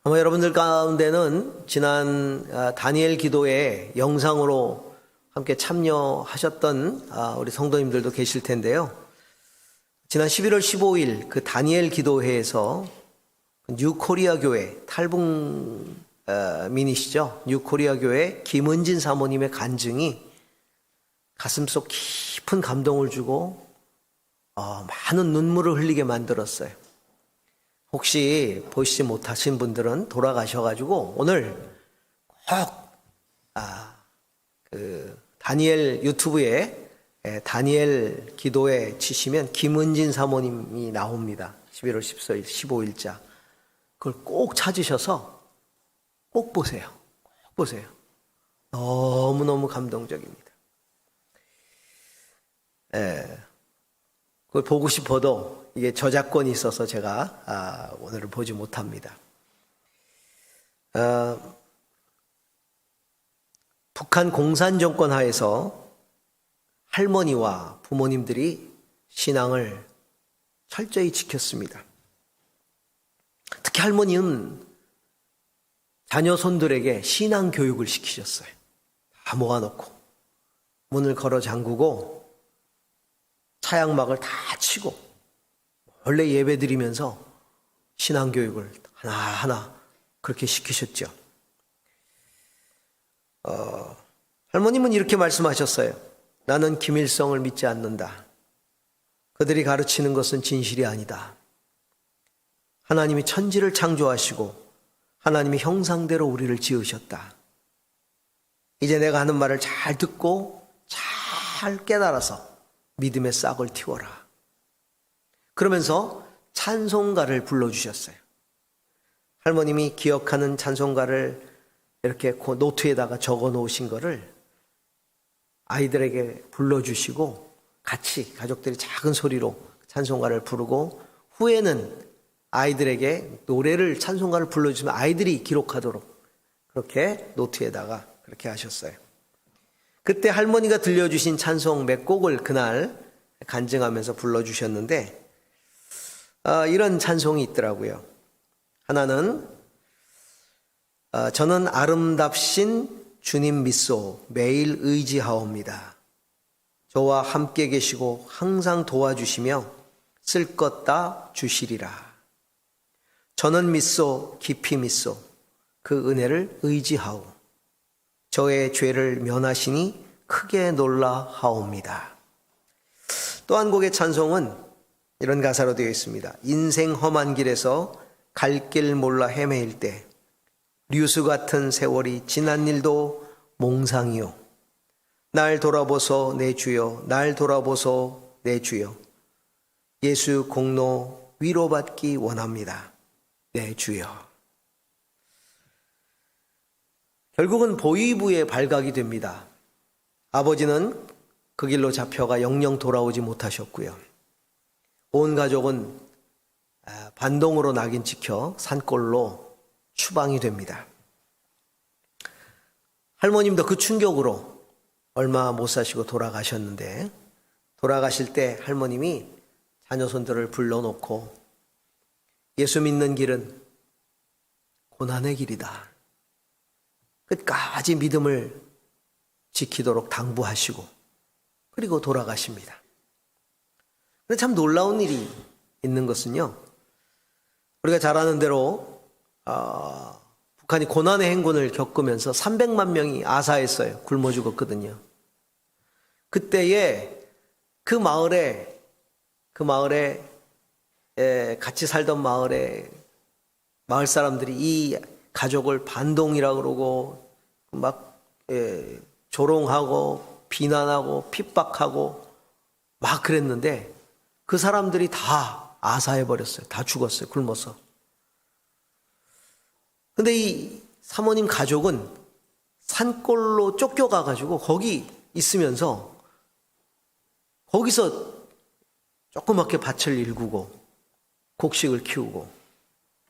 아마 여러분들 가운데는 지난 다니엘 기도에 영상으로 함께 참여하셨던 우리 성도님들도 계실 텐데요. 지난 11월 15일 그 다니엘 기도회에서 뉴코리아 교회 탈북민이시죠. 뉴코리아 교회 김은진 사모님의 간증이 가슴속 깊은 감동을 주고 많은 눈물을 흘리게 만들었어요. 혹시 보시지 못하신 분들은 돌아가셔가지고 오늘 꼭 그 다니엘 유튜브에 다니엘 기도에 치시면 김은진 사모님이 나옵니다. 11월 14일 15일자 그걸 꼭 찾으셔서 꼭 보세요. 꼭 보세요. 너무너무 감동적입니다. 그걸 보고 싶어도 이게 저작권이 있어서 제가 오늘은 보지 못합니다. 북한 공산정권 하에서 할머니와 부모님들이 신앙을 철저히 지켰습니다. 특히 할머니는 자녀 손들에게 신앙 교육을 시키셨어요. 다 모아놓고 문을 걸어 잠그고 차양막을 다 치고 원래 예배 드리면서 신앙 교육을 하나하나 그렇게 시키셨죠. 할머님은 이렇게 말씀하셨어요. 나는 김일성을 믿지 않는다. 그들이 가르치는 것은 진실이 아니다. 하나님이 천지를 창조하시고 하나님이 형상대로 우리를 지으셨다. 이제 내가 하는 말을 잘 듣고 잘 깨달아서 믿음의 싹을 틔워라. 그러면서 찬송가를 불러주셨어요. 할머님이 기억하는 찬송가를 이렇게 노트에다가 적어 놓으신 거를 아이들에게 불러주시고 같이 가족들이 작은 소리로 찬송가를 부르고 후에는 아이들에게 노래를 찬송가를 불러주시면 아이들이 기록하도록 그렇게 노트에다가 그렇게 하셨어요. 그때 할머니가 들려주신 찬송 몇 곡을 그날 간증하면서 불러주셨는데 이런 찬송이 있더라고요. 하나는 저는 아름답신 주님 믿소 매일 의지하옵니다. 저와 함께 계시고 항상 도와주시며 쓸 것 다 주시리라. 저는 믿소 깊이 믿소 그 은혜를 의지하오. 저의 죄를 면하시니 크게 놀라 하옵니다. 또 한 곡의 찬송은 이런 가사로 되어 있습니다. 인생 험한 길에서 갈 길 몰라 헤매일 때 류수 같은 세월이 지난 일도 몽상이요. 날 돌아보소 내 주여 날 돌아보소 내 주여 예수 공로 위로받기 원합니다. 내 주여. 결국은 보위부에 발각이 됩니다. 아버지는 그 길로 잡혀가 영영 돌아오지 못하셨고요. 온 가족은 반동으로 낙인 찍혀 산골로 추방이 됩니다. 할머님도 그 충격으로 얼마 못 사시고 돌아가셨는데 돌아가실 때 할머님이 자녀손들을 불러놓고 예수 믿는 길은 고난의 길이다. 끝까지 믿음을 지키도록 당부하시고 그리고 돌아가십니다. 근데 참 놀라운 일이 있는 것은요. 우리가 잘 아는 대로 북한이 고난의 행군을 겪으면서 300만 명이 아사했어요. 굶어 죽었거든요. 그때에 그 마을에 같이 살던 마을 사람들이 이 가족을 반동이라고 그러고 막 조롱하고 비난하고 핍박하고 막 그랬는데 그 사람들이 다 아사해버렸어요. 다 죽었어요. 굶어서. 근데 이 사모님 가족은 산골로 쫓겨가가지고 거기 있으면서 거기서 조그맣게 밭을 일구고 곡식을 키우고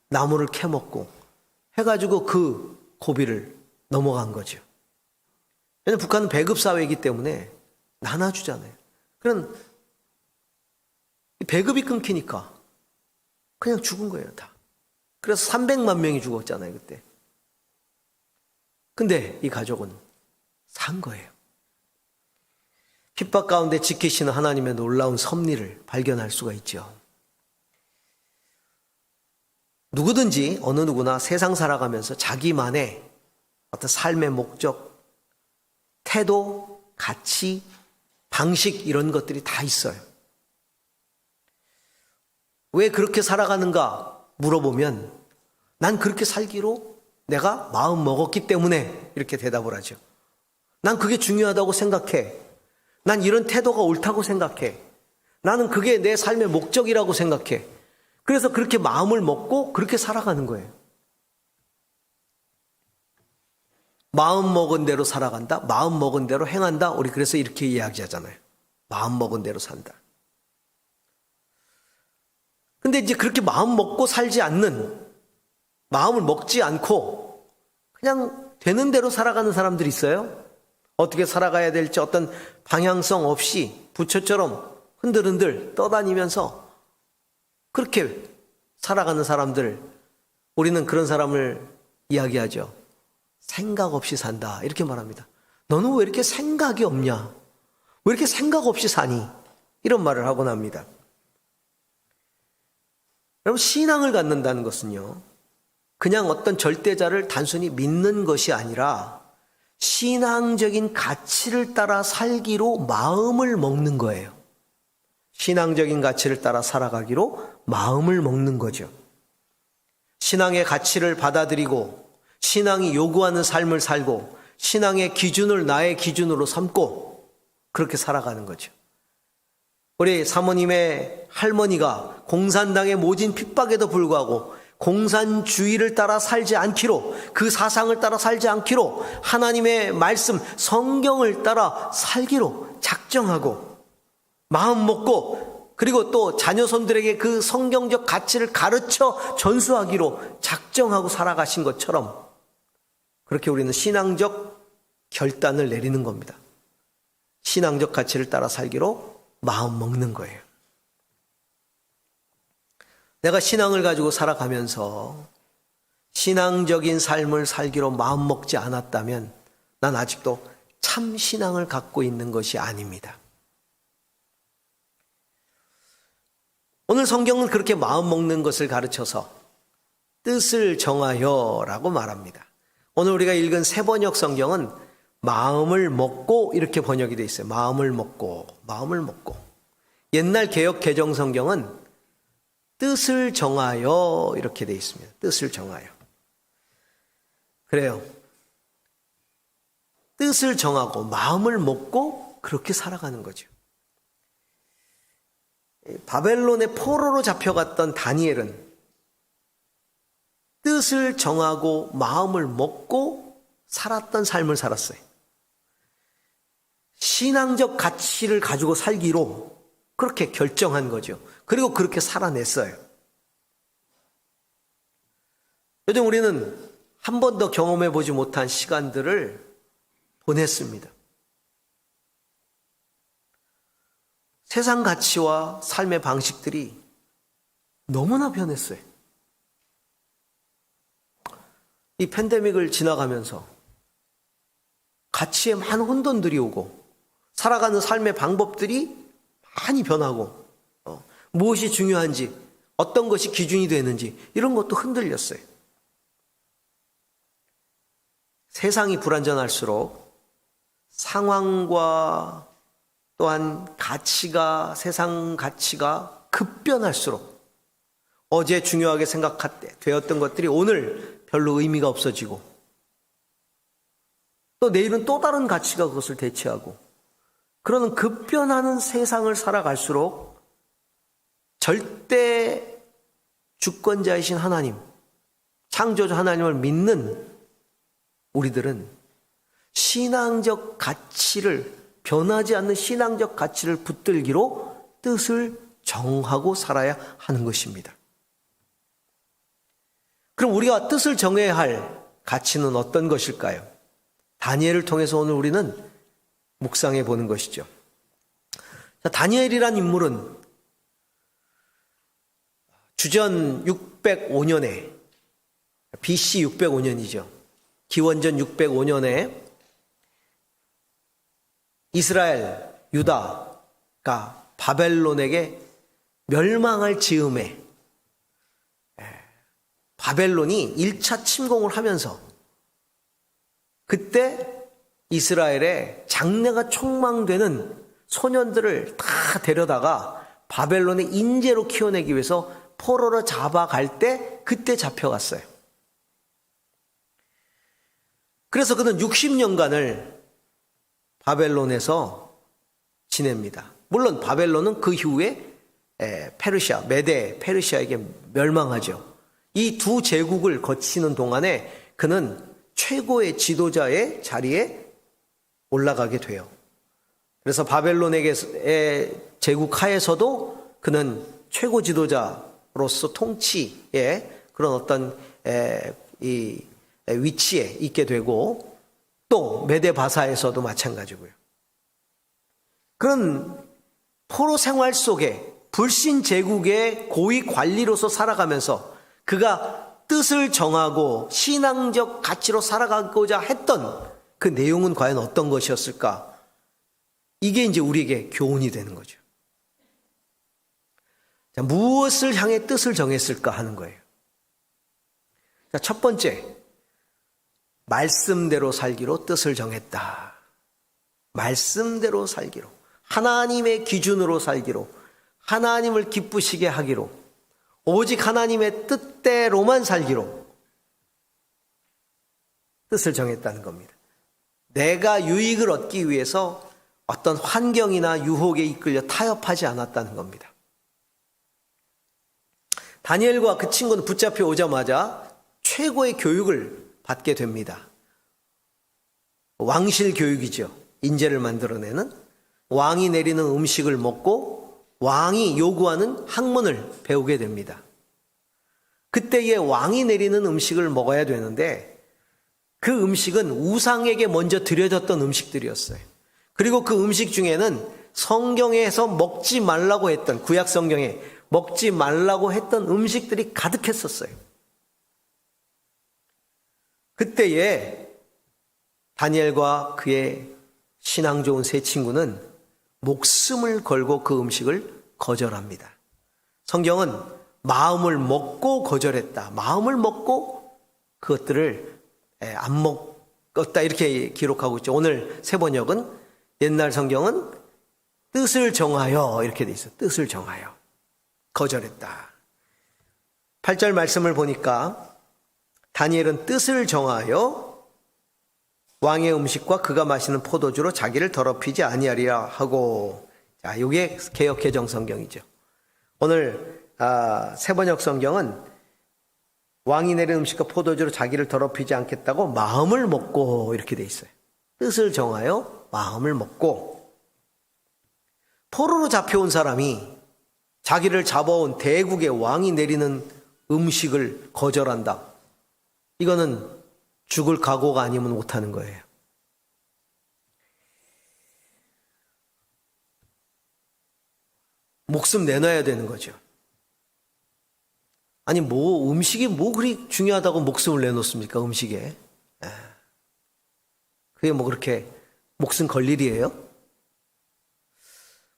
나무를 캐먹고 해가지고 그 고비를 넘어간 거죠. 왜냐하면 북한은 배급사회이기 때문에 나눠주잖아요. 그럼 배급이 끊기니까 그냥 죽은 거예요, 다. 그래서 300만 명이 죽었잖아요, 그때. 근데 이 가족은 산 거예요. 핍박 가운데 지키시는 하나님의 놀라운 섭리를 발견할 수가 있죠. 누구든지 어느 누구나 세상 살아가면서 자기만의 어떤 삶의 목적, 태도, 가치, 방식 이런 것들이 다 있어요. 왜 그렇게 살아가는가 물어보면 난 그렇게 살기로 내가 마음 먹었기 때문에 이렇게 대답을 하죠. 난 그게 중요하다고 생각해. 난 이런 태도가 옳다고 생각해. 나는 그게 내 삶의 목적이라고 생각해. 그래서 그렇게 마음을 먹고 그렇게 살아가는 거예요. 마음 먹은 대로 살아간다. 마음 먹은 대로 행한다. 우리 그래서 이렇게 이야기하잖아요. 마음 먹은 대로 산다. 근데 이제 그렇게 마음 먹고 살지 않는, 마음을 먹지 않고 그냥 되는 대로 살아가는 사람들이 있어요. 어떻게 살아가야 될지 어떤 방향성 없이 부처처럼 흔들흔들 떠다니면서 그렇게 살아가는 사람들, 우리는 그런 사람을 이야기하죠. 생각 없이 산다 이렇게 말합니다. 너는 왜 이렇게 생각이 없냐? 왜 이렇게 생각 없이 사니? 이런 말을 하곤 합니다. 여러분, 신앙을 갖는다는 것은요, 그냥 어떤 절대자를 단순히 믿는 것이 아니라 신앙적인 가치를 따라 살기로 마음을 먹는 거예요. 신앙적인 가치를 따라 살아가기로 마음을 먹는 거죠. 신앙의 가치를 받아들이고 신앙이 요구하는 삶을 살고 신앙의 기준을 나의 기준으로 삼고 그렇게 살아가는 거죠. 우리 사모님의 할머니가 공산당의 모진 핍박에도 불구하고 공산주의를 따라 살지 않기로, 그 사상을 따라 살지 않기로, 하나님의 말씀 성경을 따라 살기로 작정하고 마음 먹고, 그리고 또 자녀손들에게 그 성경적 가치를 가르쳐 전수하기로 작정하고 살아가신 것처럼 그렇게 우리는 신앙적 결단을 내리는 겁니다. 신앙적 가치를 따라 살기로 마음 먹는 거예요. 내가 신앙을 가지고 살아가면서 신앙적인 삶을 살기로 마음 먹지 않았다면 난 아직도 참 신앙을 갖고 있는 것이 아닙니다. 오늘 성경은 그렇게 마음 먹는 것을 가르쳐서 뜻을 정하여 라고 말합니다. 오늘 우리가 읽은 새번역 성경은 마음을 먹고 이렇게 번역이 되어 있어요. 마음을 먹고, 마음을 먹고. 옛날 개역 개정 성경은 뜻을 정하여 이렇게 되어 있습니다. 뜻을 정하여. 그래요. 뜻을 정하고 마음을 먹고 그렇게 살아가는 거죠. 바벨론의 포로로 잡혀갔던 다니엘은 뜻을 정하고 마음을 먹고 살았던 삶을 살았어요. 신앙적 가치를 가지고 살기로 그렇게 결정한 거죠. 그리고 그렇게 살아냈어요. 요즘 우리는 한 번도 경험해 보지 못한 시간들을 보냈습니다. 세상 가치와 삶의 방식들이 너무나 변했어요. 이 팬데믹을 지나가면서 가치에 많은 혼돈들이 오고 살아가는 삶의 방법들이 많이 변하고 무엇이 중요한지, 어떤 것이 기준이 되는지 이런 것도 흔들렸어요. 세상이 불안전할수록 상황과 또한 가치가, 세상 가치가 급변할수록 어제 중요하게 생각되었던 것들이 오늘 별로 의미가 없어지고 또 내일은 또 다른 가치가 그것을 대체하고 그러는 급변하는 세상을 살아갈수록 절대 주권자이신 하나님, 창조주 하나님을 믿는 우리들은 신앙적 가치를, 변하지 않는 신앙적 가치를 붙들기로 뜻을 정하고 살아야 하는 것입니다. 그럼 우리가 뜻을 정해야 할 가치는 어떤 것일까요? 다니엘을 통해서 오늘 우리는 묵상해 보는 것이죠. 자, 다니엘이란 인물은 주전 605년에 BC 605년이죠. 기원전 605년에 이스라엘, 유다가 바벨론에게 멸망할 즈음에 바벨론이 1차 침공을 하면서 그때 이스라엘의 장래가 촉망되는 소년들을 다 데려다가 바벨론의 인재로 키워내기 위해서 포로로 잡아갈 때 그때 잡혀갔어요. 그래서 그는 60년간을 바벨론에서 지냅니다. 물론 바벨론은 그 이후에 페르시아, 메데, 페르시아에게 멸망하죠. 이 두 제국을 거치는 동안에 그는 최고의 지도자의 자리에 올라가게 돼요. 그래서 바벨론에게 제국 하에서도 그는 최고 지도자로서 통치의 그런 어떤 이 위치에 있게 되고 또 메데 바사에서도 마찬가지고요. 그런 포로 생활 속에 불신 제국의 고위 관리로서 살아가면서 그가 뜻을 정하고 신앙적 가치로 살아가고자 했던 그 내용은 과연 어떤 것이었을까? 이게 이제 우리에게 교훈이 되는 거죠. 자, 무엇을 향해 뜻을 정했을까 하는 거예요. 자, 첫 번째, 말씀대로 살기로 뜻을 정했다. 말씀대로 살기로, 하나님의 기준으로 살기로, 하나님을 기쁘시게 하기로, 오직 하나님의 뜻대로만 살기로 뜻을 정했다는 겁니다. 내가 유익을 얻기 위해서 어떤 환경이나 유혹에 이끌려 타협하지 않았다는 겁니다. 다니엘과 그 친구는 붙잡혀 오자마자 최고의 교육을 받게 됩니다. 왕실 교육이죠. 인재를 만들어내는, 왕이 내리는 음식을 먹고 왕이 요구하는 학문을 배우게 됩니다. 그때에 왕이 내리는 음식을 먹어야 되는데 그 음식은 우상에게 먼저 드려졌던 음식들이었어요. 그리고 그 음식 중에는 성경에서 먹지 말라고 했던, 구약 성경에 먹지 말라고 했던 음식들이 가득했었어요. 그때에 다니엘과 그의 신앙 좋은 세 친구는 목숨을 걸고 그 음식을 거절합니다. 성경은 마음을 먹고 거절했다. 마음을 먹고 그것들을 안 먹었다 이렇게 기록하고 있죠. 오늘 새번역은, 옛날 성경은 뜻을 정하여 이렇게 돼 있어요. 뜻을 정하여 거절했다. 8절 말씀을 보니까 다니엘은 뜻을 정하여 왕의 음식과 그가 마시는 포도주로 자기를 더럽히지 아니하리라 하고, 자, 이게 개역 개정 성경이죠. 오늘 새번역 성경은 왕이 내린 음식과 포도주로 자기를 더럽히지 않겠다고 마음을 먹고 이렇게 돼 있어요. 뜻을 정하여 마음을 먹고. 포로로 잡혀온 사람이 자기를 잡아온 대국의 왕이 내리는 음식을 거절한다. 이거는 죽을 각오가 아니면 못하는 거예요. 목숨 내놔야 되는 거죠. 아니 음식이 그리 중요하다고 목숨을 내놓습니까? 음식에. 그게 그렇게 목숨 걸 일이에요?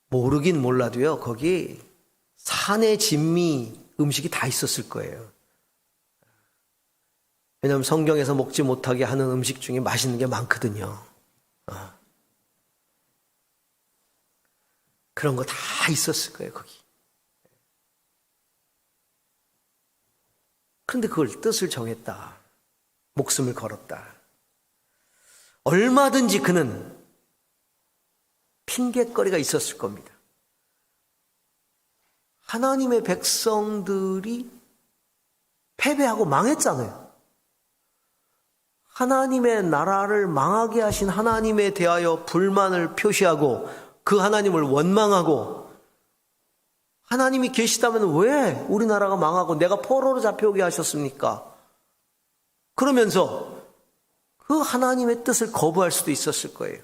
모르긴 몰라도요, 거기 산의 진미 음식이 다 있었을 거예요. 왜냐하면 성경에서 먹지 못하게 하는 음식 중에 맛있는 게 많거든요. 그런 거 다 있었을 거예요, 거기. 그런데 그걸 뜻을 정했다. 목숨을 걸었다. 얼마든지 그는 핑계거리가 있었을 겁니다. 하나님의 백성들이 패배하고 망했잖아요. 하나님의 나라를 망하게 하신 하나님에 대하여 불만을 표시하고 그 하나님을 원망하고, 하나님이 계시다면 왜 우리나라가 망하고 내가 포로로 잡혀오게 하셨습니까? 그러면서 그 하나님의 뜻을 거부할 수도 있었을 거예요.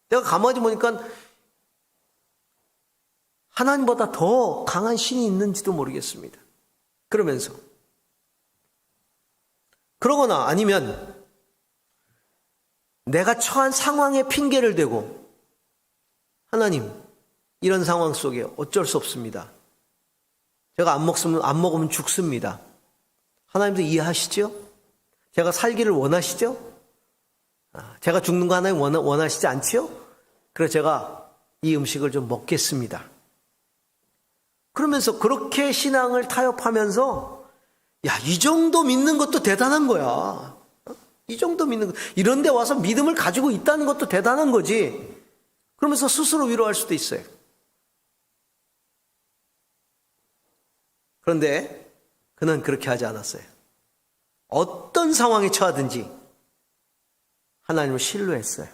내가 가만히 보니까 하나님보다 더 강한 신이 있는지도 모르겠습니다. 그러면서 그러거나 아니면 내가 처한 상황에 핑계를 대고 하나님, 이런 상황 속에 어쩔 수 없습니다. 제가 안 먹으면 죽습니다. 하나님도 이해하시죠? 제가 살기를 원하시죠? 제가 죽는 거 하나님 원하시지 않지요? 그래서 제가 이 음식을 좀 먹겠습니다. 그러면서 그렇게 신앙을 타협하면서 야, 이 정도 믿는 것도 대단한 거야. 이 정도 믿는 것, 이런 데 와서 믿음을 가지고 있다는 것도 대단한 거지. 그러면서 스스로 위로할 수도 있어요. 그런데 그는 그렇게 하지 않았어요. 어떤 상황에 처하든지 하나님을 신뢰했어요.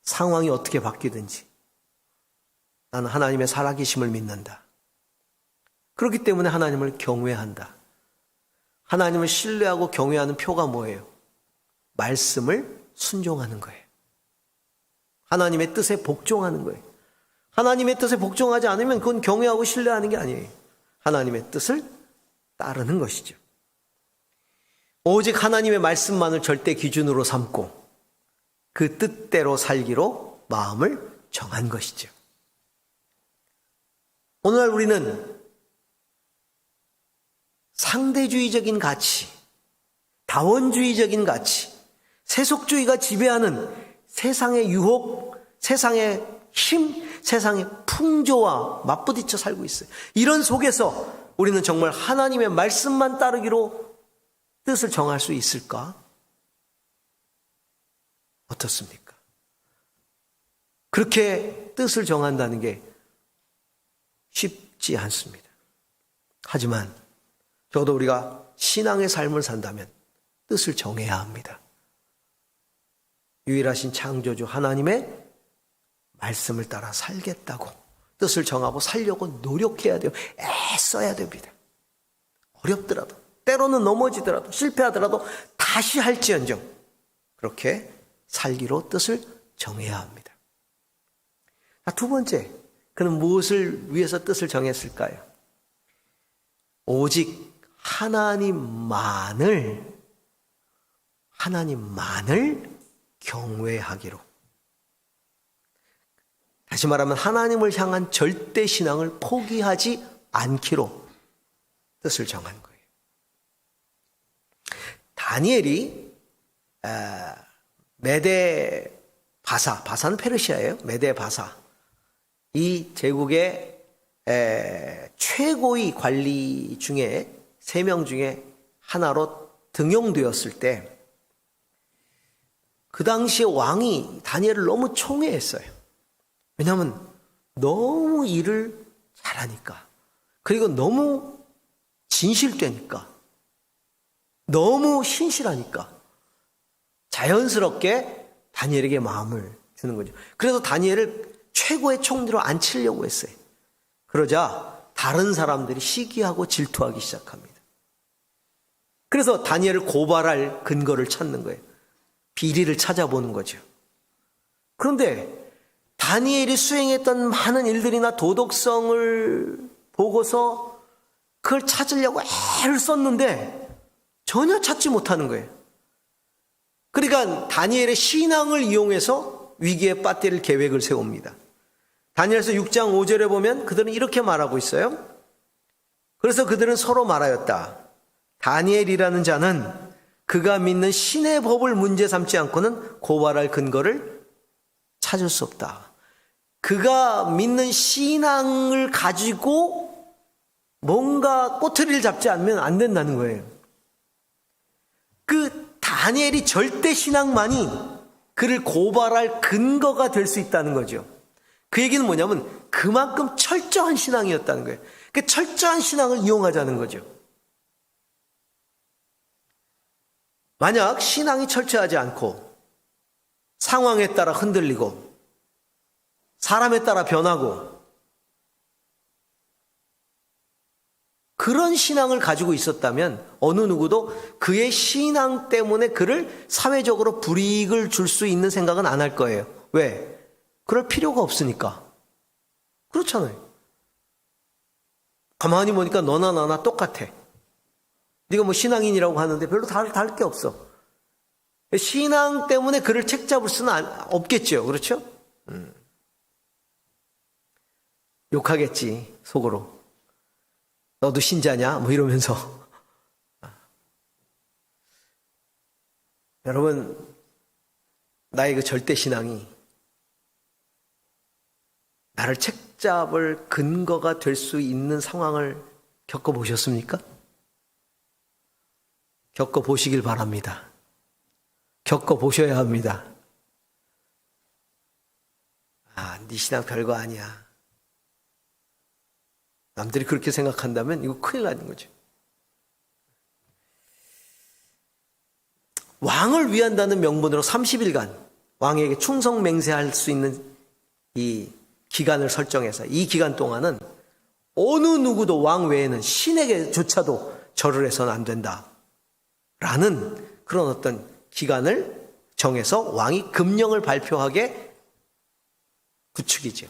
상황이 어떻게 바뀌든지 나는 하나님의 살아계심을 믿는다. 그렇기 때문에 하나님을 경외한다. 하나님을 신뢰하고 경외하는 표가 뭐예요? 말씀을 순종하는 거예요. 하나님의 뜻에 복종하는 거예요. 하나님의 뜻에 복종하지 않으면 그건 경외하고 신뢰하는 게 아니에요. 하나님의 뜻을 따르는 것이죠. 오직 하나님의 말씀만을 절대 기준으로 삼고 그 뜻대로 살기로 마음을 정한 것이죠. 오늘날 우리는 상대주의적인 가치, 다원주의적인 가치, 세속주의가 지배하는 세상의 유혹, 세상의 힘, 세상의 풍조와 맞부딪혀 살고 있어요. 이런 속에서 우리는 정말 하나님의 말씀만 따르기로 뜻을 정할 수 있을까? 어떻습니까? 그렇게 뜻을 정한다는 게 쉽지 않습니다. 하지만 적어도 우리가 신앙의 삶을 산다면 뜻을 정해야 합니다. 유일하신 창조주 하나님의 말씀을 따라 살겠다고 뜻을 정하고 살려고 노력해야 돼요. 애써야 됩니다. 어렵더라도, 때로는 넘어지더라도, 실패하더라도 다시 할지언정 그렇게 살기로 뜻을 정해야 합니다. 두 번째, 그는 무엇을 위해서 뜻을 정했을까요? 오직 하나님만을 경외하기로. 다시 말하면 하나님을 향한 절대 신앙을 포기하지 않기로 뜻을 정한 거예요. 다니엘이 메데 바사, 바사는 페르시아예요. 메데 바사, 이 제국의 최고위 관리 중에 3명 중에 하나로 등용되었을 때 그 당시에 왕이 다니엘을 너무 총애했어요. 왜냐하면 너무 일을 잘하니까, 그리고 너무 진실되니까, 너무 신실하니까 자연스럽게 다니엘에게 마음을 주는 거죠. 그래서 다니엘을 최고의 총리로 앉히려고 했어요. 그러자 다른 사람들이 시기하고 질투하기 시작합니다. 그래서 다니엘을 고발할 근거를 찾는 거예요. 비리를 찾아보는 거죠. 그런데 다니엘이 수행했던 많은 일들이나 도덕성을 보고서 그걸 찾으려고 애를 썼는데 전혀 찾지 못하는 거예요. 그러니까 다니엘의 신앙을 이용해서 위기에 빠뜨릴 계획을 세웁니다. 다니엘서 6장 5절에 보면 그들은 이렇게 말하고 있어요. 그래서 그들은 서로 말하였다. 다니엘이라는 자는 그가 믿는 신의 법을 문제 삼지 않고는 고발할 근거를 찾을 수 없다. 그가 믿는 신앙을 가지고 뭔가 꼬투리를 잡지 않으면 안 된다는 거예요. 그 다니엘이 절대 신앙만이 그를 고발할 근거가 될 수 있다는 거죠. 그 얘기는 뭐냐면 그만큼 철저한 신앙이었다는 거예요. 그 철저한 신앙을 이용하자는 거죠. 만약 신앙이 철저하지 않고 상황에 따라 흔들리고 사람에 따라 변하고 그런 신앙을 가지고 있었다면 어느 누구도 그의 신앙 때문에 그를 사회적으로 불이익을 줄 수 있는 생각은 안 할 거예요. 왜? 그럴 필요가 없으니까. 그렇잖아요. 가만히 보니까 너나 나나 똑같아. 네가 뭐 신앙인이라고 하는데 별로 다를 게 없어. 신앙 때문에 그를 책잡을 수는 없겠죠. 그렇죠? 욕하겠지, 속으로. 너도 신자냐? 뭐 이러면서. 여러분, 나의 그 절대 신앙이 나를 책잡을 근거가 될 수 있는 상황을 겪어보셨습니까? 겪어보시길 바랍니다. 겪어보셔야 합니다. 네 신앙 별거 아니야. 남들이 그렇게 생각한다면 이거 큰일 나는 거죠. 왕을 위한다는 명분으로 30일간 왕에게 충성 맹세할 수 있는 이 기간을 설정해서 이 기간 동안은 어느 누구도 왕 외에는 신에게조차도 절을 해서는 안 된다. 라는 그런 어떤 기간을 정해서 왕이 금령을 발표하게 부추기죠.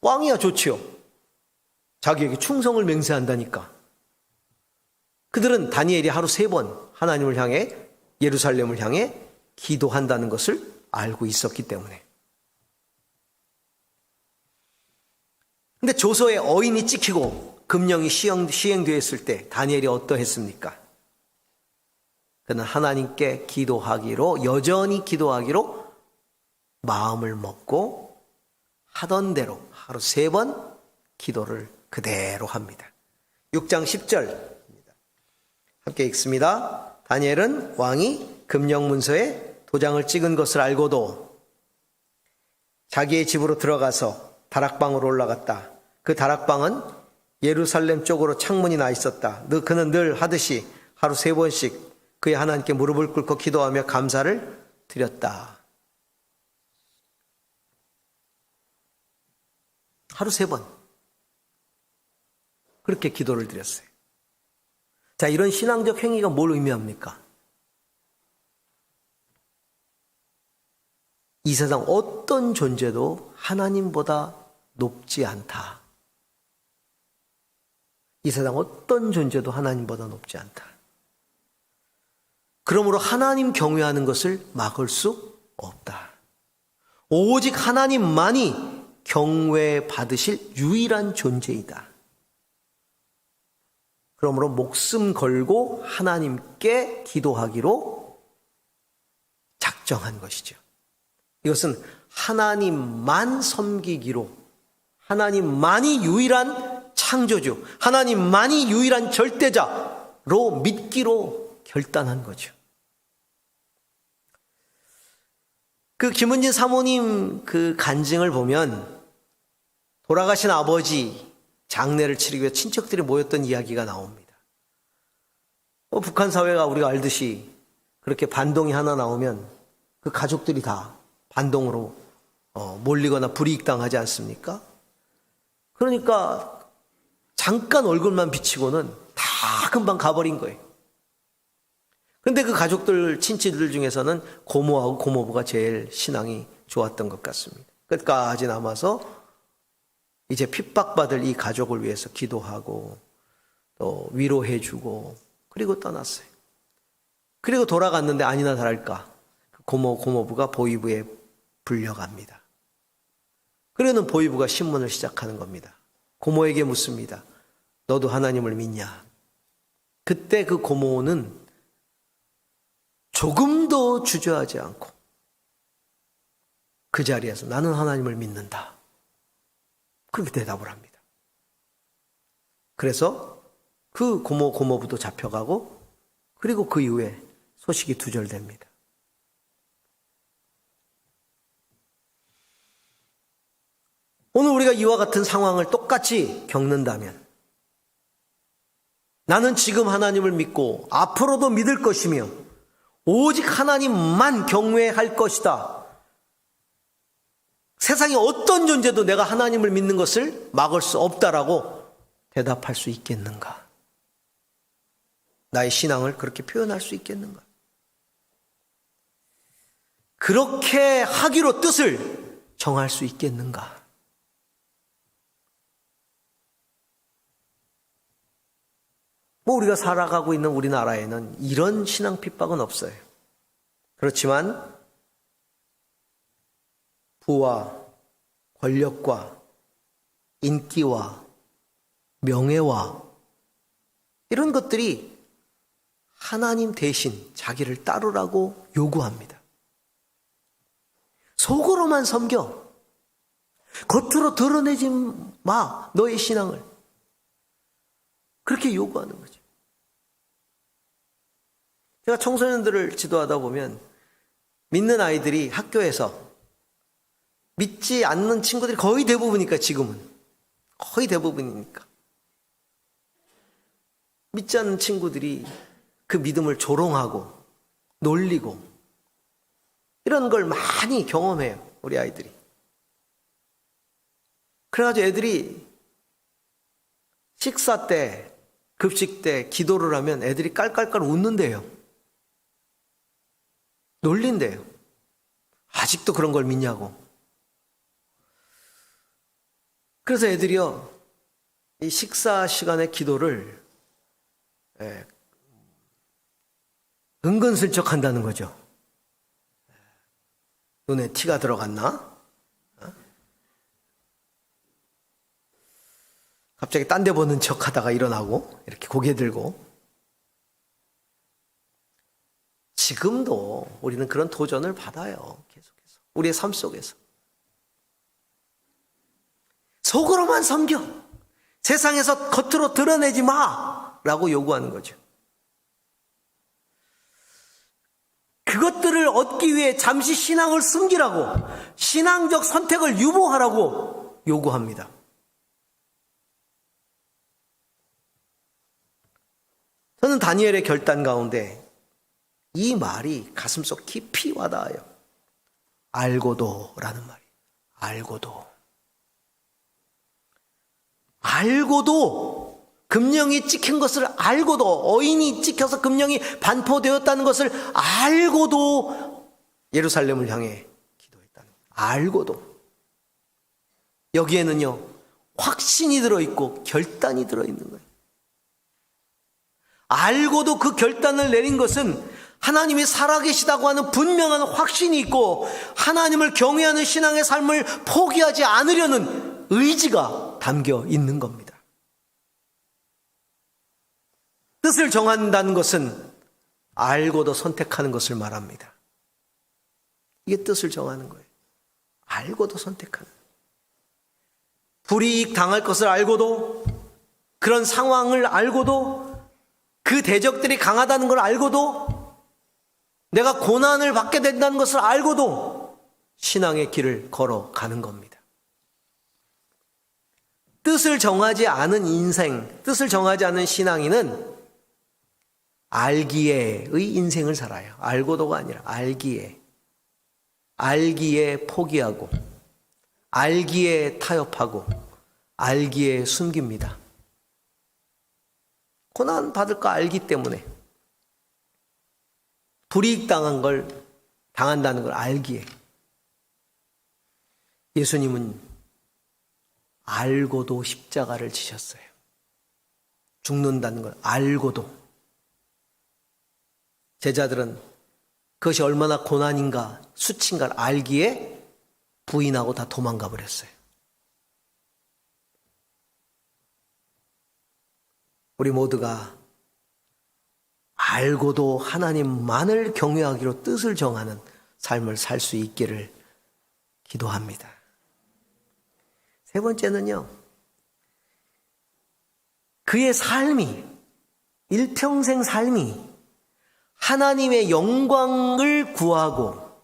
왕이야 좋지요. 자기에게 충성을 맹세한다니까. 그들은 다니엘이 하루 3번 하나님을 향해 예루살렘을 향해 기도한다는 것을 알고 있었기 때문에. 근데 조서에 어인이 찍히고 금령이 시행되었을 때 다니엘이 어떠했습니까? 그는 하나님께 기도하기로, 여전히 기도하기로 마음을 먹고 하던 대로 하루 3번 기도를 그대로 합니다. 6장 10절입니다. 함께 읽습니다. 다니엘은 왕이 금령 문서에 도장을 찍은 것을 알고도 자기의 집으로 들어가서 다락방으로 올라갔다. 그 다락방은 예루살렘 쪽으로 창문이 나 있었다. 그는 늘 하듯이 하루 3번씩 그의 하나님께 무릎을 꿇고 기도하며 감사를 드렸다. 하루 3번 그렇게 기도를 드렸어요. 자, 이런 신앙적 행위가 뭘 의미합니까? 이 세상 어떤 존재도 하나님보다 높지 않다. 이 세상 어떤 존재도 하나님보다 높지 않다. 그러므로 하나님 경외하는 것을 막을 수 없다. 오직 하나님만이 경외받으실 유일한 존재이다. 그러므로 목숨 걸고 하나님께 기도하기로 작정한 것이죠. 이것은 하나님만 섬기기로, 하나님만이 유일한 창조주, 하나님만이 유일한 절대자로 믿기로 결단한 거죠. 그 김은진 사모님 그 간증을 보면 돌아가신 아버지 장례를 치르기 위해 친척들이 모였던 이야기가 나옵니다. 북한 사회가 우리가 알듯이 그렇게 반동이 하나 나오면 그 가족들이 다 반동으로 몰리거나 불이익당하지 않습니까? 그러니까 잠깐 얼굴만 비치고는 다 금방 가버린 거예요. 그런데 그 가족들, 친지들 중에서는 고모하고 고모부가 제일 신앙이 좋았던 것 같습니다. 끝까지 남아서 이제 핍박받을 이 가족을 위해서 기도하고 또 위로해주고 그리고 떠났어요. 그리고 돌아갔는데 아니나 다를까 고모부가 보위부에 불려갑니다. 그러는 보위부가 신문을 시작하는 겁니다. 고모에게 묻습니다. 너도 하나님을 믿냐? 그때 그 고모는 조금도 주저하지 않고 그 자리에서 나는 하나님을 믿는다. 그렇게 대답을 합니다. 그래서 그 고모부도 잡혀가고 그리고 그 이후에 소식이 두절됩니다. 오늘 우리가 이와 같은 상황을 똑같이 겪는다면 나는 지금 하나님을 믿고 앞으로도 믿을 것이며 오직 하나님만 경외할 것이다. 세상에 어떤 존재도 내가 하나님을 믿는 것을 막을 수 없다라고 대답할 수 있겠는가? 나의 신앙을 그렇게 표현할 수 있겠는가? 그렇게 하기로 뜻을 정할 수 있겠는가? 우리가 살아가고 있는 우리나라에는 이런 신앙 핍박은 없어요. 그렇지만 부와 권력과 인기와 명예와 이런 것들이 하나님 대신 자기를 따르라고 요구합니다. 속으로만 섬겨. 겉으로 드러내지 마, 너의 신앙을. 그렇게 요구하는 거죠. 제가 청소년들을 지도하다 보면 믿는 아이들이 학교에서 믿지 않는 친구들이 거의 대부분이니까, 지금은. 거의 대부분이니까. 믿지 않는 친구들이 그 믿음을 조롱하고 놀리고 이런 걸 많이 경험해요, 우리 아이들이. 그래가지고 애들이 식사 때, 급식 때 기도를 하면 애들이 깔깔깔 웃는데요. 놀린대요. 아직도 그런 걸 믿냐고. 그래서 애들이요, 이 식사 시간에 기도를 은근슬쩍 한다는 거죠. 눈에 티가 들어갔나? 갑자기 딴 데 보는 척 하다가 일어나고, 이렇게 고개 들고. 지금도 우리는 그런 도전을 받아요. 계속해서. 우리의 삶 속에서. 속으로만 섬겨. 세상에서 겉으로 드러내지 마! 라고 요구하는 거죠. 그것들을 얻기 위해 잠시 신앙을 숨기라고, 신앙적 선택을 유보하라고 요구합니다. 저는 다니엘의 결단 가운데 이 말이 가슴속 깊이 와닿아요. 알고도 라는 말이. 알고도 금령이 찍힌 것을 알고도, 어인이 찍혀서 금령이 반포되었다는 것을 알고도 예루살렘을 향해 기도했다는 거예요. 알고도. 여기에는요, 확신이 들어있고 결단이 들어있는 거예요. 알고도 그 결단을 내린 것은 하나님이 살아계시다고 하는 분명한 확신이 있고 하나님을 경외하는 신앙의 삶을 포기하지 않으려는 의지가 담겨 있는 겁니다. 뜻을 정한다는 것은 알고도 선택하는 것을 말합니다. 이게 뜻을 정하는 거예요. 알고도 선택하는 거예요. 불이익 당할 것을 알고도, 그런 상황을 알고도, 그 대적들이 강하다는 걸 알고도, 내가 고난을 받게 된다는 것을 알고도 신앙의 길을 걸어가는 겁니다. 뜻을 정하지 않은 인생, 뜻을 정하지 않은 신앙인은 알기에의 인생을 살아요. 알고도가 아니라 알기에. 알기에 포기하고, 알기에 타협하고, 알기에 숨깁니다. 고난 받을 거 알기 때문에, 불이익 당한다는 걸 알기에. 예수님은 알고도 십자가를 지셨어요. 죽는다는 걸 알고도. 제자들은 그것이 얼마나 고난인가, 수치인가를 알기에 부인하고 다 도망가 버렸어요. 우리 모두가 알고도 하나님만을 경외하기로 뜻을 정하는 삶을 살 수 있기를 기도합니다. 세 번째는요, 그의 삶이, 일평생 삶이 하나님의 영광을 구하고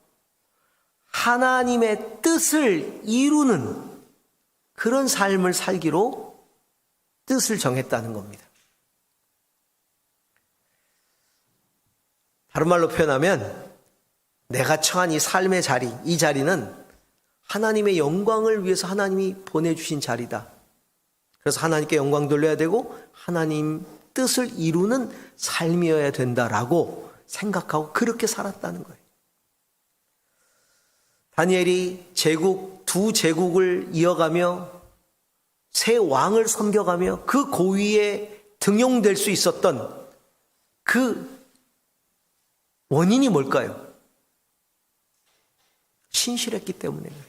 하나님의 뜻을 이루는 그런 삶을 살기로 뜻을 정했다는 겁니다. 다른 말로 표현하면 내가 처한 이 삶의 자리, 이 자리는 하나님의 영광을 위해서 하나님이 보내주신 자리다. 그래서 하나님께 영광 돌려야 되고 하나님 뜻을 이루는 삶이어야 된다라고 생각하고 그렇게 살았다는 거예요. 다니엘이 두 제국을 이어가며 새 왕을 섬겨가며 그 고위에 등용될 수 있었던 그 원인이 뭘까요? 신실했기 때문이에요.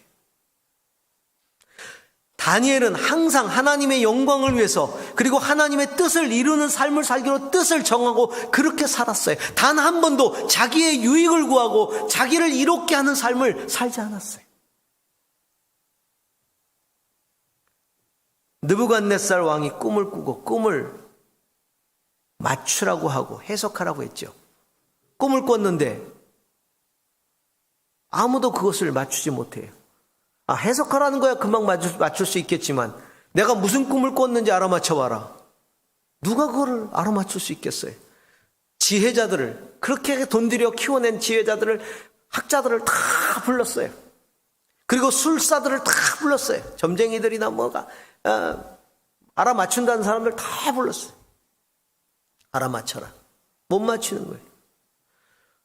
다니엘은 항상 하나님의 영광을 위해서 그리고 하나님의 뜻을 이루는 삶을 살기로 뜻을 정하고 그렇게 살았어요. 단 한 번도 자기의 유익을 구하고 자기를 이롭게 하는 삶을 살지 않았어요. 느부갓네살 왕이 꿈을 꾸고 꿈을 맞추라고 하고 해석하라고 했죠. 꿈을 꿨는데 아무도 그것을 맞추지 못해요. 해석하라는 거야 금방 맞출 수 있겠지만 내가 무슨 꿈을 꿨는지 알아맞혀봐라. 누가 그거를 알아맞힐 수 있겠어요? 지혜자들을, 그렇게 돈 들여 키워낸 지혜자들을, 학자들을 다 불렀어요. 그리고 술사들을 다 불렀어요. 점쟁이들이나 뭐가 알아맞춘다는 사람들 다 불렀어요. 알아맞혀라. 못 맞추는 거예요.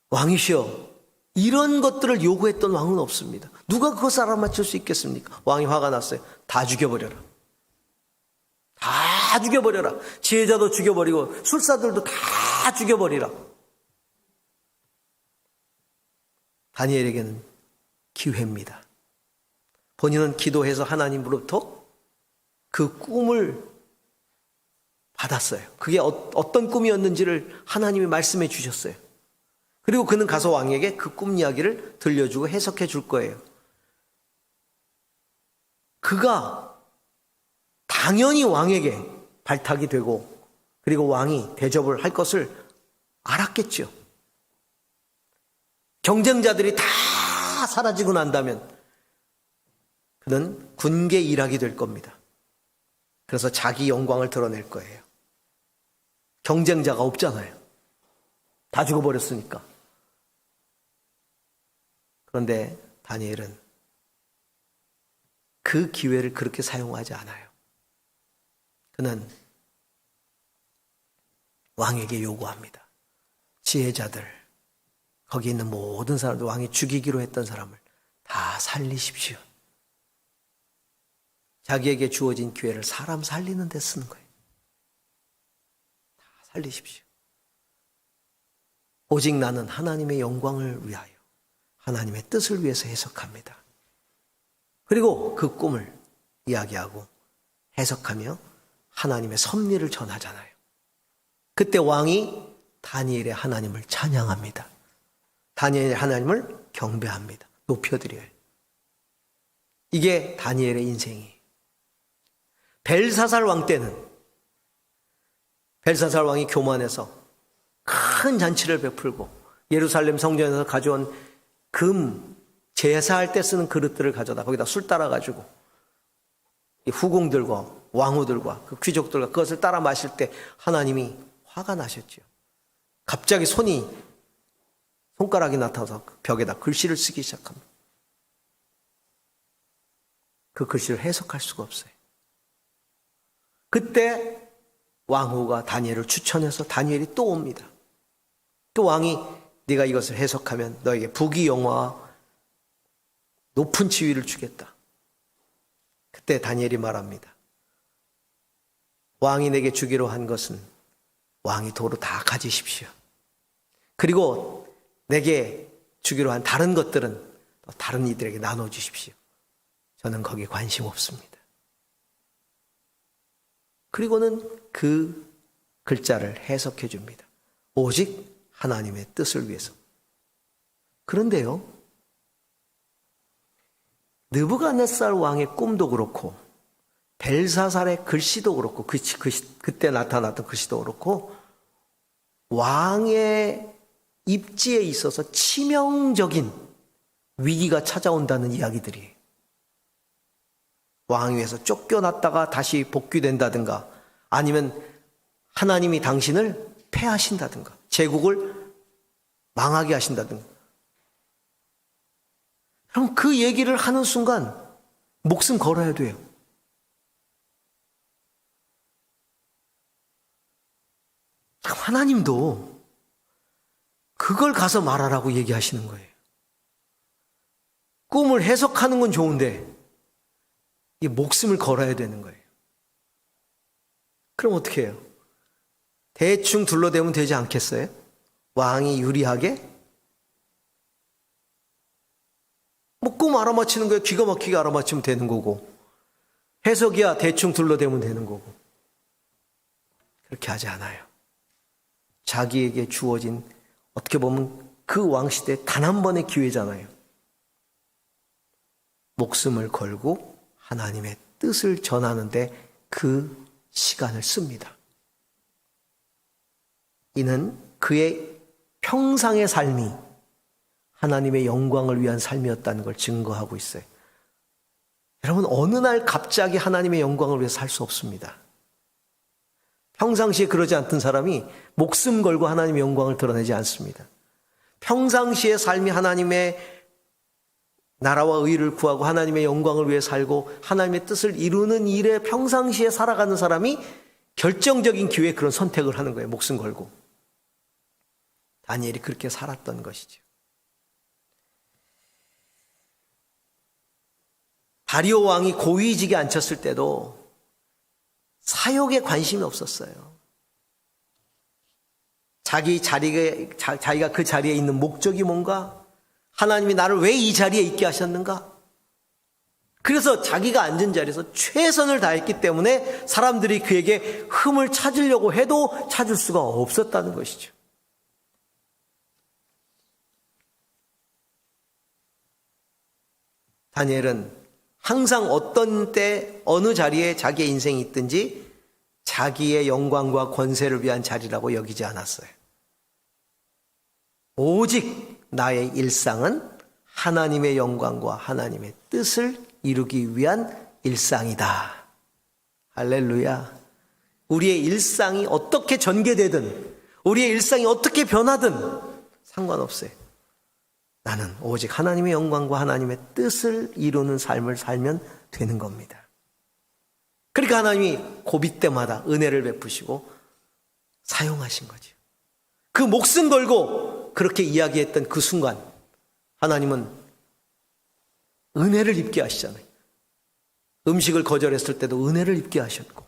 왕이시여, 이런 것들을 요구했던 왕은 없습니다. 누가 그것을 알아맞힐 수 있겠습니까? 왕이 화가 났어요. 다 죽여버려라. 다 죽여버려라. 지혜자도 죽여버리고 술사들도 다 죽여버리라. 다니엘에게는 기회입니다. 본인은 기도해서 하나님으로부터 그 꿈을 받았어요. 그게 어떤 꿈이었는지를 하나님이 말씀해 주셨어요. 그리고 그는 가서 왕에게 그 꿈 이야기를 들려주고 해석해 줄 거예요. 그가 당연히 왕에게 발탁이 되고 그리고 왕이 대접을 할 것을 알았겠죠. 경쟁자들이 다 사라지고 난다면 그는 군계 일학이 될 겁니다. 그래서 자기 영광을 드러낼 거예요. 경쟁자가 없잖아요. 다 죽어버렸으니까. 그런데 다니엘은 그 기회를 그렇게 사용하지 않아요. 그는 왕에게 요구합니다. 지혜자들, 거기 있는 모든 사람들, 왕이 죽이기로 했던 사람을 다 살리십시오. 자기에게 주어진 기회를 사람 살리는 데 쓰는 거예요. 다 살리십시오. 오직 나는 하나님의 영광을 위하여 하나님의 뜻을 위해서 해석합니다. 그리고 그 꿈을 이야기하고 해석하며 하나님의 섭리를 전하잖아요. 그때 왕이 다니엘의 하나님을 찬양합니다. 다니엘의 하나님을 경배합니다. 높여드려요. 이게 다니엘의 인생이에요. 벨사살 왕 때는 벨사살 왕이 교만해서 큰 잔치를 베풀고 예루살렘 성전에서 가져온 금, 제사할 때 쓰는 그릇들을 가져다 거기다 술 따라가지고 이 후궁들과 왕후들과 그 귀족들과 그것을 따라 마실 때 하나님이 화가 나셨죠. 갑자기 손가락이 나타나서 벽에다 글씨를 쓰기 시작합니다. 그 글씨를 해석할 수가 없어요. 그때 왕후가 다니엘을 추천해서 다니엘이 또 옵니다. 또 왕이 네가 이것을 해석하면 너에게 부귀영화와 높은 지위를 주겠다. 그때 다니엘이 말합니다. 왕이 내게 주기로 한 것은 왕이 도로 다 가지십시오. 그리고 내게 주기로 한 다른 것들은 다른 이들에게 나눠주십시오. 저는 거기에 관심 없습니다. 그리고는 그 글자를 해석해 줍니다. 오직 하나님의 뜻을 위해서. 그런데요, 느부갓네살 왕의 꿈도 그렇고 벨사살의 글씨도 그렇고 그때 나타났던 글씨도 그렇고 왕의 입지에 있어서 치명적인 위기가 찾아온다는 이야기들이에요. 왕 위에서 쫓겨났다가 다시 복귀된다든가 아니면 하나님이 당신을 패하신다든가 제국을 망하게 하신다든가. 그럼 그 얘기를 하는 순간 목숨 걸어야 돼요. 하나님도 그걸 가서 말하라고 얘기하시는 거예요. 꿈을 해석하는 건 좋은데 이 목숨을 걸어야 되는 거예요. 그럼 어떻게 해요? 대충 둘러대면 되지 않겠어요? 왕이 유리하게? 뭐 꿈 알아맞히는 거야. 기가 막히게 알아맞히면 되는 거고. 해석이야 대충 둘러대면 되는 거고. 그렇게 하지 않아요. 자기에게 주어진, 어떻게 보면 그 왕시대 단 한 번의 기회잖아요. 목숨을 걸고 하나님의 뜻을 전하는데 그 시간을 씁니다. 이는 그의 평상의 삶이 하나님의 영광을 위한 삶이었다는 걸 증거하고 있어요. 여러분, 어느 날 갑자기 하나님의 영광을 위해서 살 수 없습니다. 평상시에 그러지 않던 사람이 목숨 걸고 하나님의 영광을 드러내지 않습니다. 평상시의 삶이 하나님의 나라와 의를 구하고 하나님의 영광을 위해 살고 하나님의 뜻을 이루는 일에 평상시에 살아가는 사람이 결정적인 기회에 그런 선택을 하는 거예요. 목숨 걸고. 다니엘이 그렇게 살았던 것이죠. 다리오 왕이 고위직에 앉혔을 때도 사역에 관심이 없었어요. 자기가 그 자리에 있는 목적이 뭔가? 하나님이 나를 왜 이 자리에 있게 하셨는가? 그래서 자기가 앉은 자리에서 최선을 다했기 때문에 사람들이 그에게 흠을 찾으려고 해도 찾을 수가 없었다는 것이죠. 다니엘은 항상 어떤 때 어느 자리에 자기의 인생이 있든지 자기의 영광과 권세를 위한 자리라고 여기지 않았어요. 오직 나의 일상은 하나님의 영광과 하나님의 뜻을 이루기 위한 일상이다. 할렐루야. 우리의 일상이 어떻게 전개되든 우리의 일상이 어떻게 변하든 상관없어요. 나는 오직 하나님의 영광과 하나님의 뜻을 이루는 삶을 살면 되는 겁니다. 그러니까 하나님이 고비 때마다 은혜를 베푸시고 사용하신 거죠. 그 목숨 걸고 그렇게 이야기했던 그 순간 하나님은 은혜를 입게 하시잖아요. 음식을 거절했을 때도 은혜를 입게 하셨고,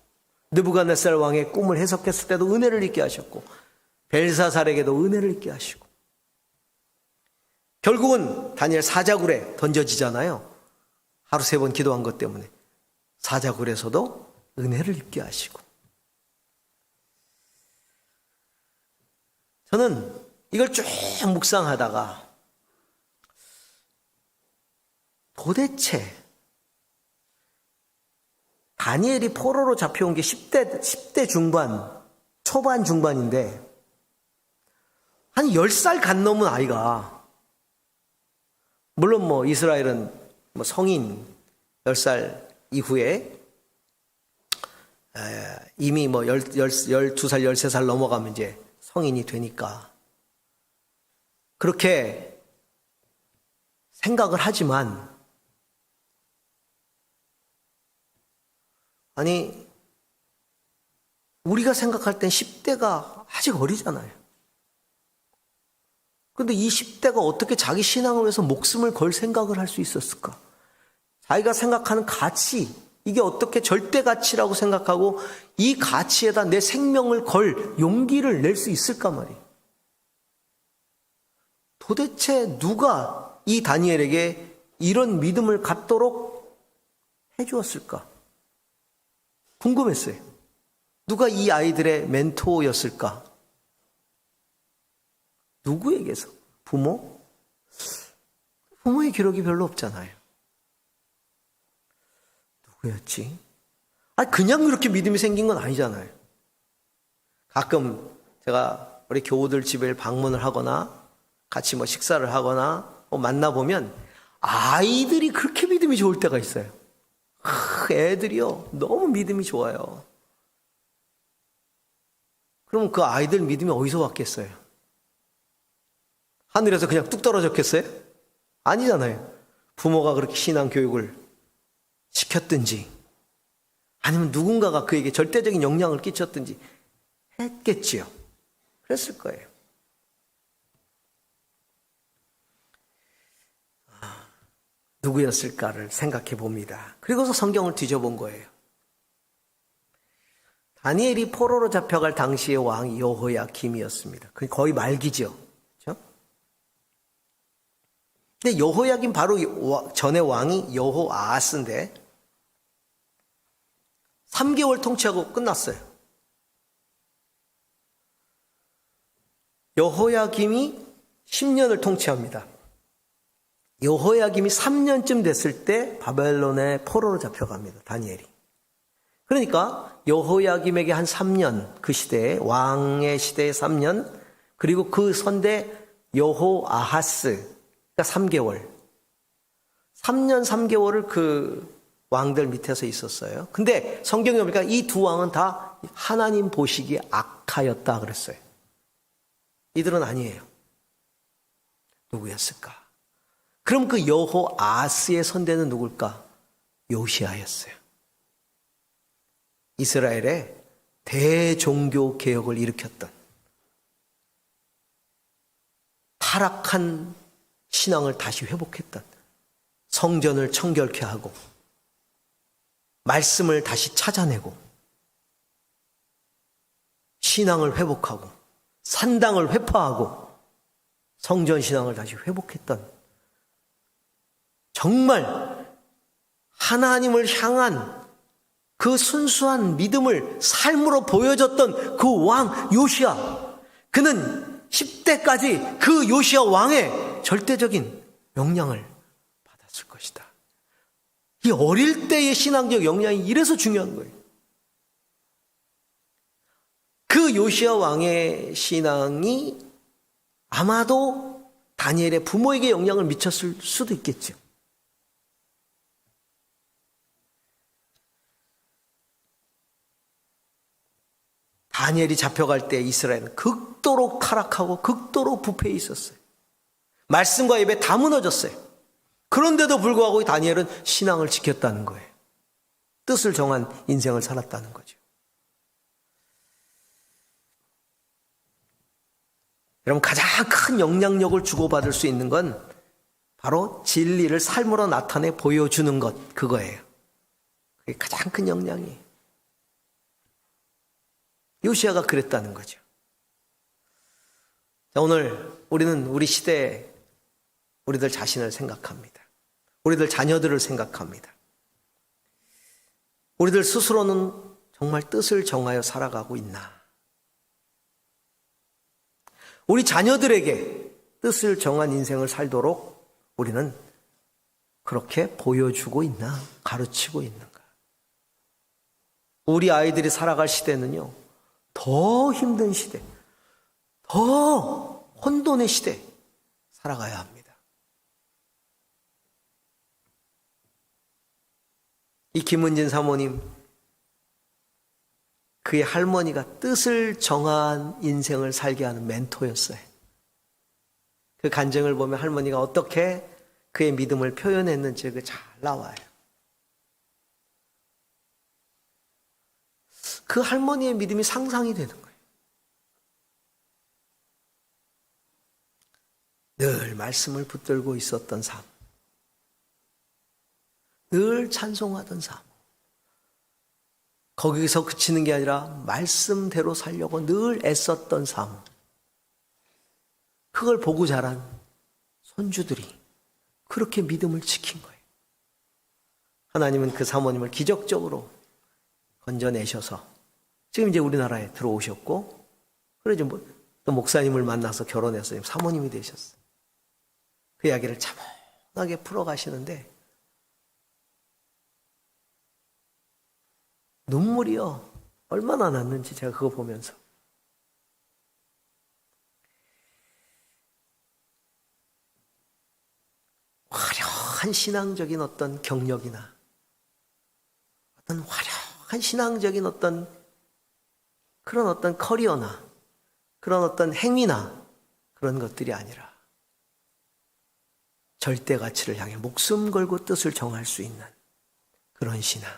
느부갓네살 왕의 꿈을 해석했을 때도 은혜를 입게 하셨고, 벨사살에게도 은혜를 입게 하시고, 결국은 다니엘 사자굴에 던져지잖아요. 하루 3번 기도한 것 때문에. 사자굴에서도 은혜를 입게 하시고. 저는 이걸 쭉 묵상하다가 도대체 다니엘이 포로로 잡혀온 게 10대 중반, 초반 중반인데 한 10살 간 넘은 아이가, 물론 뭐 이스라엘은 뭐 성인 10살 이후에 이미 뭐 12살, 13살 넘어가면 이제 성인이 되니까 그렇게 생각을 하지만, 아니 우리가 생각할 땐 10대가 아직 어리잖아요. 그런데 이 10대가 어떻게 자기 신앙을 위해서 목숨을 걸 생각을 할 수 있었을까? 자기가 생각하는 가치, 이게 어떻게 절대 가치라고 생각하고 이 가치에다 내 생명을 걸 용기를 낼 수 있을까 말이에요. 도대체 누가 이 다니엘에게 이런 믿음을 갖도록 해주었을까? 궁금했어요. 누가 이 아이들의 멘토였을까? 누구에게서? 부모? 부모의 기록이 별로 없잖아요. 누구였지? 그냥 그렇게 믿음이 생긴 건 아니잖아요. 가끔 제가 우리 교우들 집에 방문을 하거나 같이 뭐 식사를 하거나 만나보면 아이들이 그렇게 믿음이 좋을 때가 있어요. 애들이요, 너무 믿음이 좋아요. 그럼 그 아이들 믿음이 어디서 왔겠어요? 하늘에서 그냥 뚝 떨어졌겠어요? 아니잖아요. 부모가 그렇게 신앙 교육을 시켰든지 아니면 누군가가 그에게 절대적인 영향을 끼쳤든지 했겠지요. 그랬을 거예요. 누구였을까를 생각해 봅니다. 그리고서 성경을 뒤져본 거예요. 다니엘이 포로로 잡혀갈 당시의 왕이 여호야김이었습니다. 그 거의 말기죠. 그렇죠? 근데 여호야김 바로 전에 왕이 여호아하스인데 3개월 통치하고 끝났어요. 여호야김이 10년을 통치합니다. 여호야김이 3년쯤 됐을 때 바벨론에 포로로 잡혀갑니다. 다니엘이. 그러니까 여호야김에게 한 3년, 그 시대에 왕의 시대에 3년, 그리고 그 선대 여호아하스가 3개월. 3년 3개월을 그 왕들 밑에서 있었어요. 근데 성경에 보니까 이 두 왕은 다 하나님 보시기에 악하였다 그랬어요. 이들은 아니에요. 누구였을까? 그럼 그 여호아하스의 선대는 누굴까? 요시야였어요. 이스라엘의 대종교 개혁을 일으켰던, 타락한 신앙을 다시 회복했던, 성전을 청결케 하고 말씀을 다시 찾아내고 신앙을 회복하고 산당을 회파하고 성전 신앙을 다시 회복했던, 정말 하나님을 향한 그 순수한 믿음을 삶으로 보여줬던 그 왕 요시야, 그는 10대까지 그 요시야 왕의 절대적인 영향을 받았을 것이다. 이 어릴 때의 신앙적 영향이 이래서 중요한 거예요. 그 요시야 왕의 신앙이 아마도 다니엘의 부모에게 영향을 미쳤을 수도 있겠죠. 다니엘이 잡혀갈 때 이스라엘은 극도로 타락하고 극도로 부패해 있었어요. 말씀과 예배 다 무너졌어요. 그런데도 불구하고 다니엘은 신앙을 지켰다는 거예요. 뜻을 정한 인생을 살았다는 거죠. 여러분, 가장 큰 영향력을 주고받을 수 있는 건 바로 진리를 삶으로 나타내 보여주는 것, 그거예요. 그게 가장 큰 영향이에요. 요시야가 그랬다는 거죠. 자, 오늘 우리는 우리 시대에 우리들 자신을 생각합니다. 우리들 자녀들을 생각합니다. 우리들 스스로는 정말 뜻을 정하여 살아가고 있나? 우리 자녀들에게 뜻을 정한 인생을 살도록 우리는 그렇게 보여주고 있나? 가르치고 있는가? 우리 아이들이 살아갈 시대는요, 더 힘든 시대, 더 혼돈의 시대 살아가야 합니다. 이 김은진 사모님, 그의 할머니가 뜻을 정한 인생을 살게 하는 멘토였어요. 그 간증을 보면 할머니가 어떻게 그의 믿음을 표현했는지 그게 잘 나와요. 그 할머니의 믿음이 상상이 되는 거예요. 늘 말씀을 붙들고 있었던 삶, 늘 찬송하던 삶, 거기서 그치는 게 아니라 말씀대로 살려고 늘 애썼던 삶, 그걸 보고 자란 손주들이 그렇게 믿음을 지킨 거예요. 하나님은 그 사모님을 기적적으로 건져내셔서 지금 이제 우리나라에 들어오셨고, 그래서 또 목사님을 만나서 결혼해서 사모님이 되셨어요. 그 이야기를 차분하게 풀어가시는데 눈물이요, 얼마나 났는지 제가 그거 보면서. 화려한 신앙적인 어떤 경력이나 어떤 화려한 신앙적인 어떤 그런 어떤 커리어나 그런 어떤 행위나 그런 것들이 아니라 절대 가치를 향해 목숨 걸고 뜻을 정할 수 있는 그런 신앙.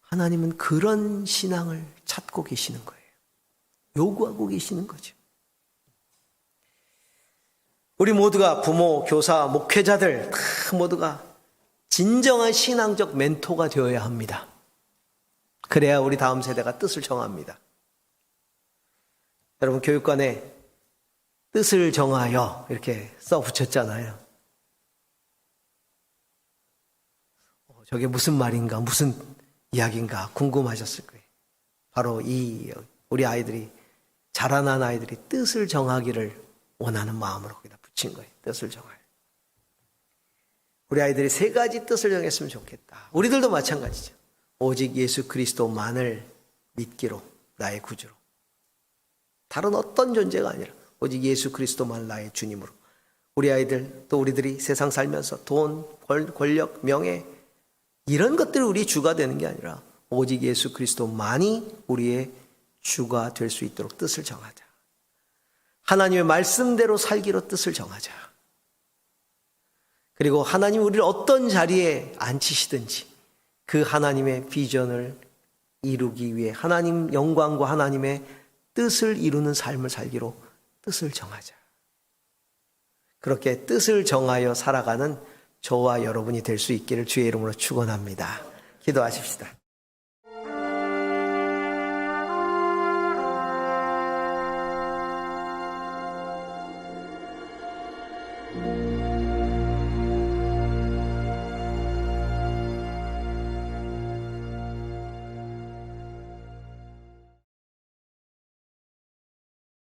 하나님은 그런 신앙을 찾고 계시는 거예요. 요구하고 계시는 거죠. 우리 모두가 부모, 교사, 목회자들 다 모두가 진정한 신앙적 멘토가 되어야 합니다. 그래야 우리 다음 세대가 뜻을 정합니다. 여러분, 교육관에 뜻을 정하여 이렇게 써 붙였잖아요. 저게 무슨 말인가, 무슨 이야기인가 궁금하셨을 거예요. 바로 우리 아이들이, 자라난 아이들이 뜻을 정하기를 원하는 마음으로 거기다 붙인 거예요. 뜻을 정하여. 우리 아이들이 3가지 뜻을 정했으면 좋겠다. 우리들도 마찬가지죠. 오직 예수 그리스도만을 믿기로, 나의 구주로. 다른 어떤 존재가 아니라 오직 예수 그리스도만 나의 주님으로. 우리 아이들, 또 우리들이 세상 살면서 돈, 권력, 명예, 이런 것들이 우리 주가 되는 게 아니라 오직 예수 그리스도만이 우리의 주가 될 수 있도록 뜻을 정하자. 하나님의 말씀대로 살기로 뜻을 정하자. 그리고 하나님 우리를 어떤 자리에 앉히시든지 그 하나님의 비전을 이루기 위해 하나님 영광과 하나님의 뜻을 이루는 삶을 살기로 뜻을 정하자. 그렇게 뜻을 정하여 살아가는 저와 여러분이 될 수 있기를 주의 이름으로 축원합니다. 기도하십시다.